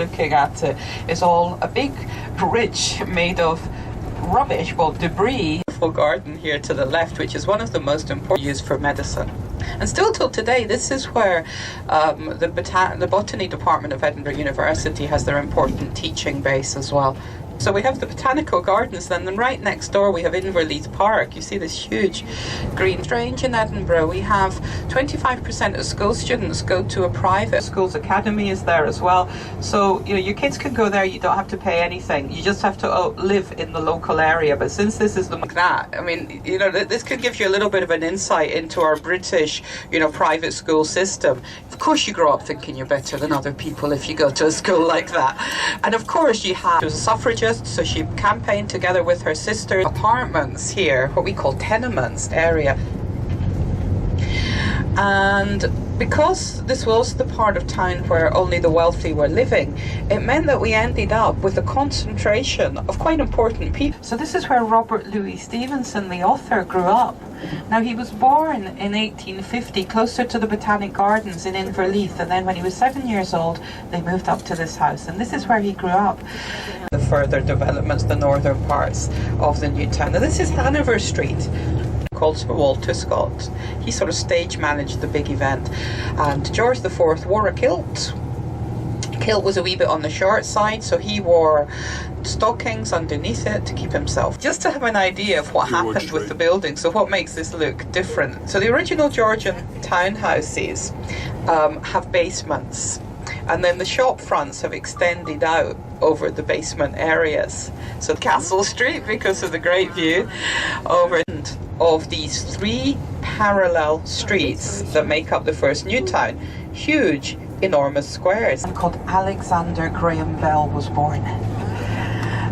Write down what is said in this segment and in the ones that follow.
looking at it is all a big ridge made of rubbish, well, debris. Beautiful garden here to the left, which is one of the most important used for medicine. And still till today, this is where the botany department of Edinburgh University has their important teaching base as well. So we have the botanical gardens, then right next door we have Leith Park. You see this huge green. Strange in Edinburgh, we have 25% of school students go to a private schools academy is there as well. So your kids can go there, you don't have to pay anything. You just have to live in the local area. But since this is I mean, this could give you a little bit of an insight into our British, private school system. Of course you grow up thinking you're better than other people if you go to a school like that. And of course she was a suffragist, so she campaigned together with her sister. Apartments here, what we call tenements area. And because this was the part of town where only the wealthy were living, it meant that we ended up with a concentration of quite important people. So this is where Robert Louis Stevenson, the author, grew up. Now he was born in 1850 closer to the Botanic Gardens in Leith, and then when he was 7 years old they moved up to this house, and this is where he grew up. The further developments, the northern parts of the new town. Now this is Hanover Street, called Sir Walter Scott. He sort of stage managed the big event, and George IV wore a kilt. Kilt was a wee bit on the short side, so he wore stockings underneath it to keep himself. Just to have an idea of what happened with the building, so what makes this look different. So the original Georgian townhouses have basements, and then the shop fronts have extended out over the basement areas. So Castle Street, because of the great view over of these three parallel streets that make up the first new town, huge, enormous squares. Called Alexander Graham Bell was born.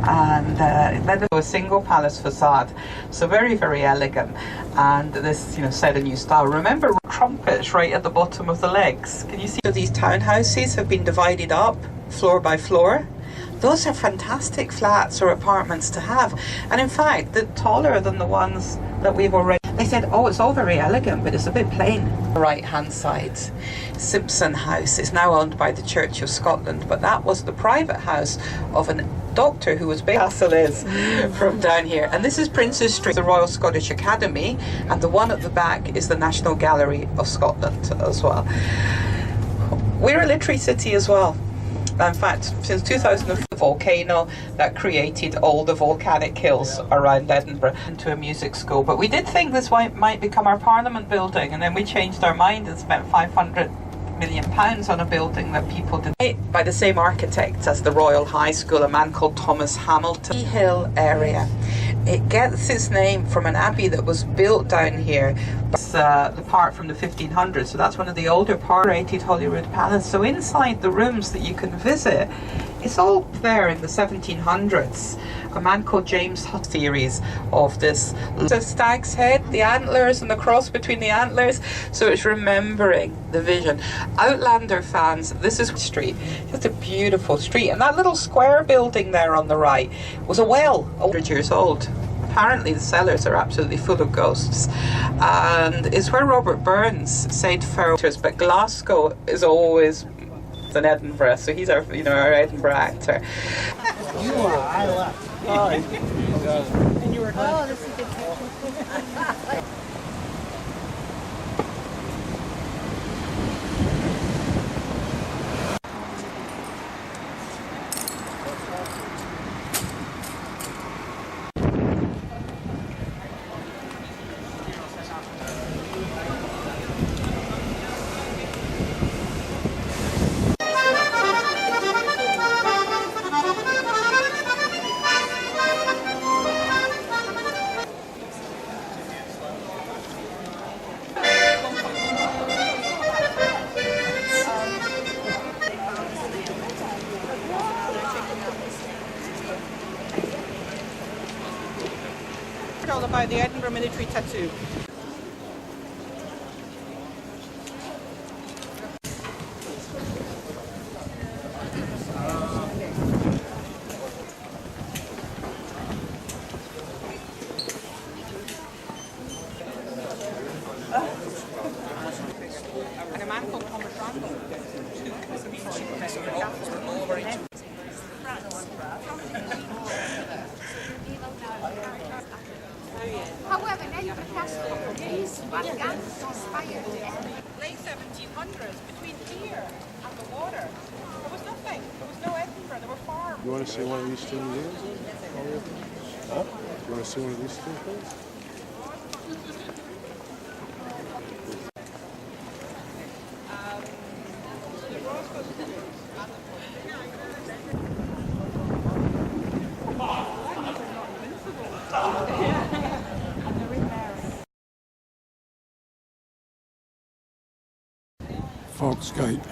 And then there was a single palace facade, so very, very elegant, and this set a new style. Remember trumpets right at the bottom of the legs. Can you see? So these townhouses have been divided up floor by floor. Those are fantastic flats or apartments to have, and in fact they're taller than the ones that we've already. They said, oh, it's all very elegant, but it's a bit plain. Right hand side, Simpson House is now owned by the Church of Scotland, but that was the private house of a doctor who was Castle is from down here. And this is Princes Street, the Royal Scottish Academy, and the one at the back is the National Gallery of Scotland as well. We're a literary city as well. In fact, since 2004, the volcano that created all the volcanic hills around Edinburgh into a music school. But we did think this might become our Parliament building, and then we changed our mind and spent £500 million on a building that people did. By the same architect as the Royal High School, a man called Thomas Hamilton. Hill area. It gets its name from an abbey that was built down here. It's the part from the 1500s, so that's one of the older rated Holyrood Palace. So inside the rooms that you can visit, it's all there in the 1700s. A man called James Hutt theories of this. The stag's head, the antlers, and the cross between the antlers. So it's remembering the vision. Outlander fans, this is Street. Just a beautiful street. And that little square building there on the right was a well, 100 years old. Apparently the cellars are absolutely full of ghosts, and it's where Robert Burns said farewell. But Glasgow is always than Edinburgh, so he's our Edinburgh actor. You are. I left. Hi. And you were. Oh, this is a good picture. All about the Edinburgh military tattoo. And a man called Thomas Randall took a speech Late 1700s, between here and the water, there was nothing. There was no Edinburgh. There were farms. You want to see one of these two museums? Huh? You want to see one of these two things? Foxgate.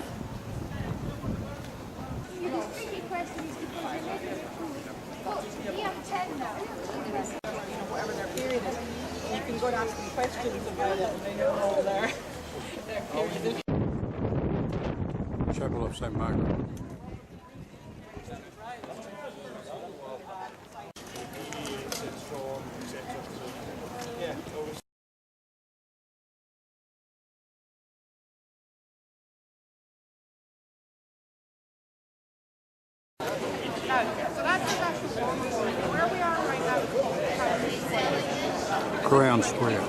Whatever their period is, you can go and ask them questions about it, and they know all their period. Chapel of St. Margaret. Where we are right now. Crown Square.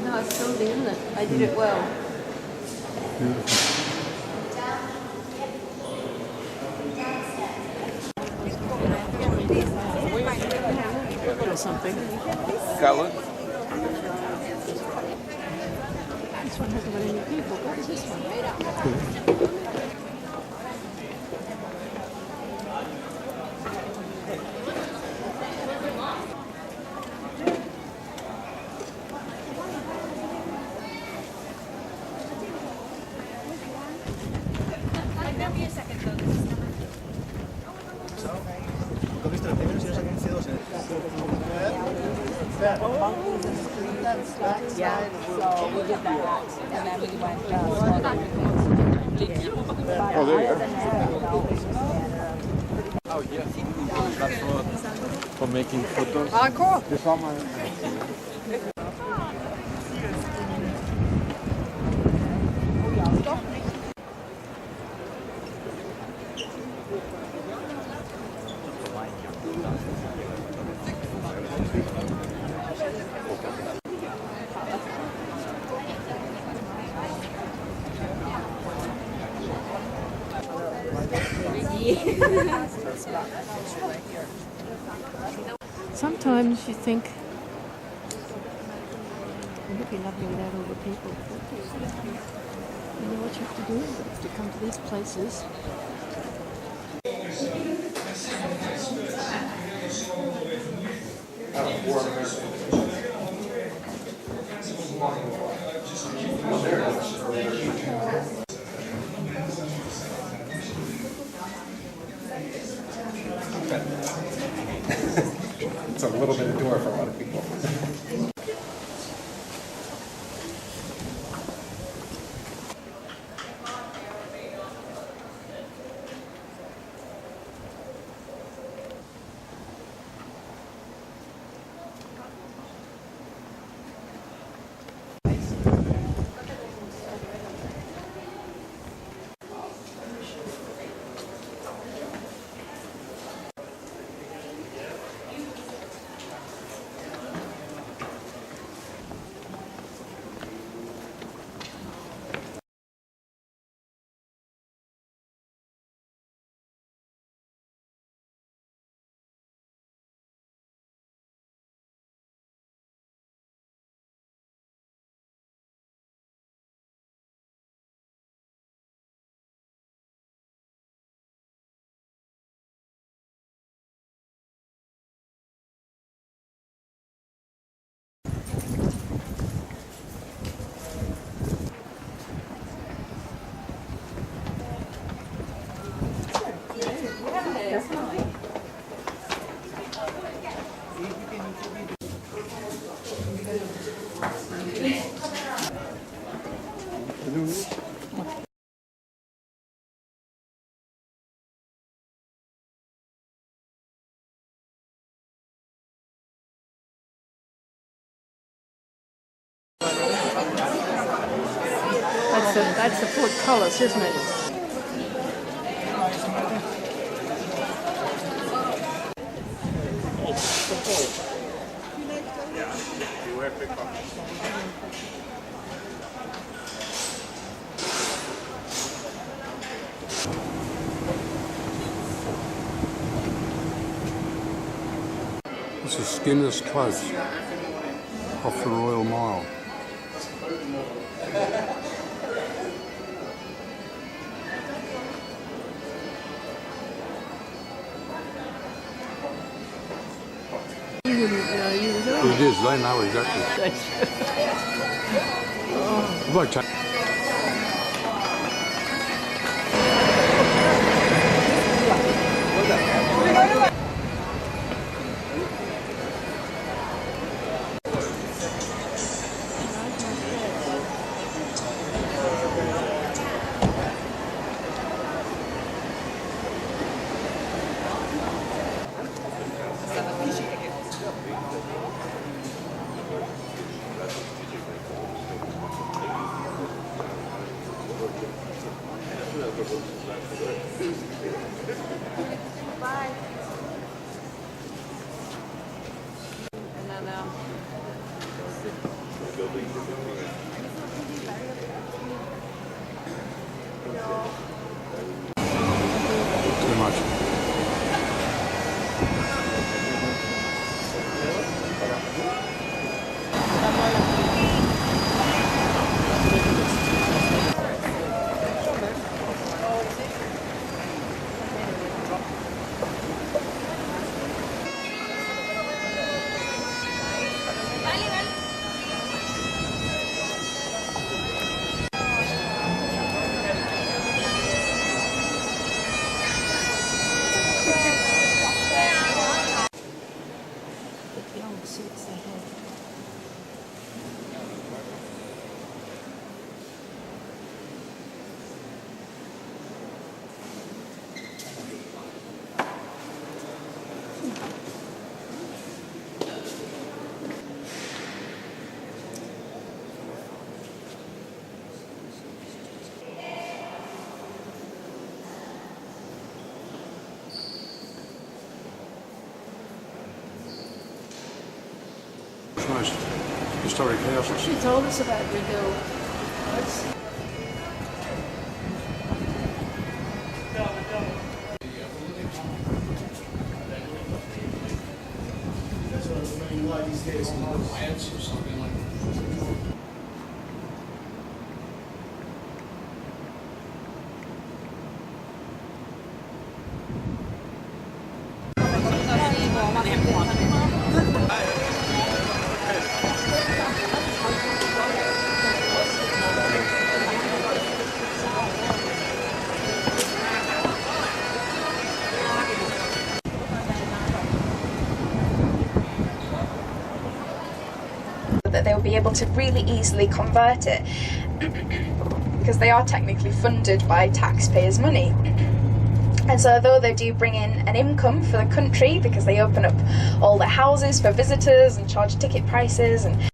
No, it's lovely, isn't it? I did it well. Or something. Gallon. This one hasn't got any people. What is this one? ¿Lo viste los primeros y los han sido Yeah, so we did that, and then we went Oh, there you go. Oh, yeah. That's for making photos. Oh, cool. This all my... Sometimes you think it would be lovely without all the people. You know what you have to do? You have to come to these places. It's a little bit of door for a lot of people. That's the portcullis, isn't it? This is Skinner's Close, off the Royal Mile. You wouldn't know you was on. It is, they know exactly. If I take Bye. And then, too much. the old suits they had. Most historic houses. She told us about your girl. That's that they'll be able to really easily convert it because they are technically funded by taxpayers' money. And so although they do bring in an income for the country because they open up all the houses for visitors and charge ticket prices and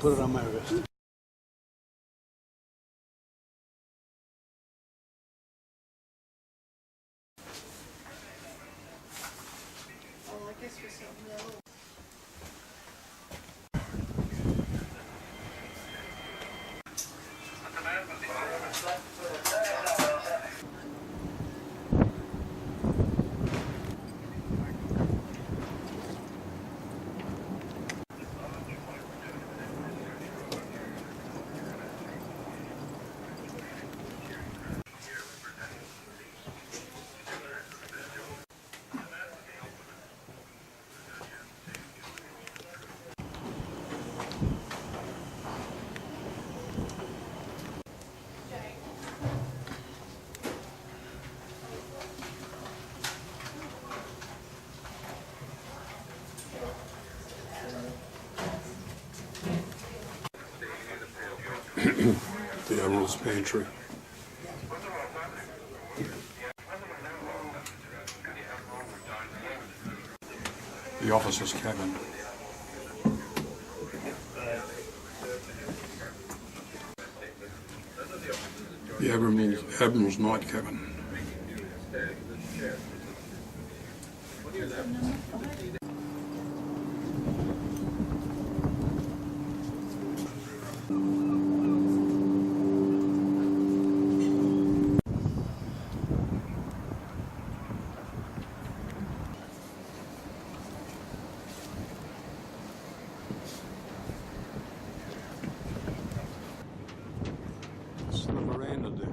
put it on my wrist. The Admiral's Pantry. The officer's cabin. The Admiral's night cabin. This is the veranda deck.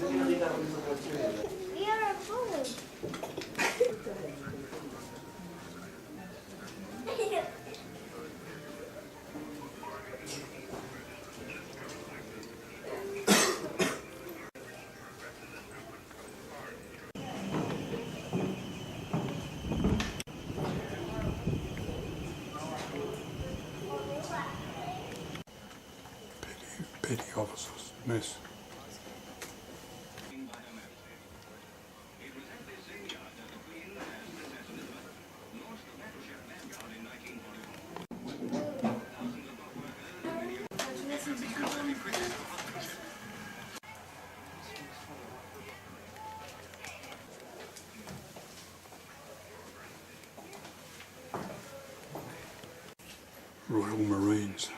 We are a fool. Petty officers, miss. Royal Marines.